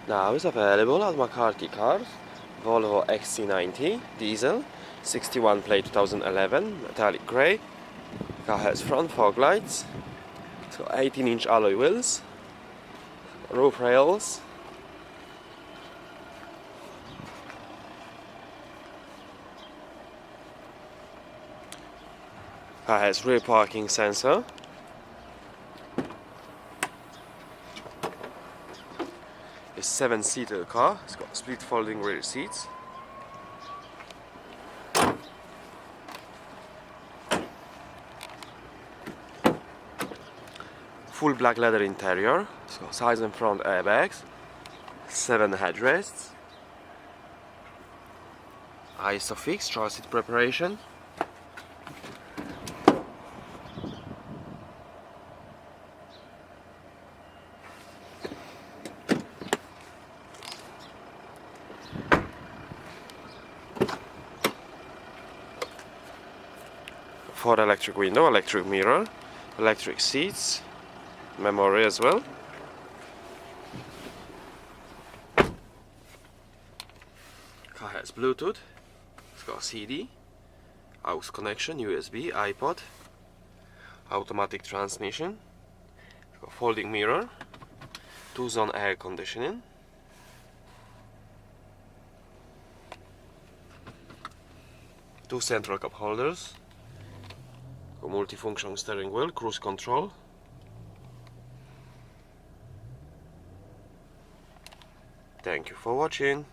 Now is available at Mccarthycars, Volvo XC90 diesel, 61 plate 2011, metallic grey. Car has front fog lights, it's got 18-inch alloy wheels, roof rails, car has rear parking sensor. It's a 7-seater car. It's got split folding rear seats. Full black leather interior. It's got side and front airbags. 7 headrests. ISOFIX child seat preparation. Ford electric window, electric mirror, electric seats, memory as well. Car has Bluetooth, it's got a CD, AUX connection, USB, iPod, automatic transmission, it's got folding mirror, 2-zone air conditioning, two central cup holders, a multifunction steering wheel, cruise control. Thank you for watching.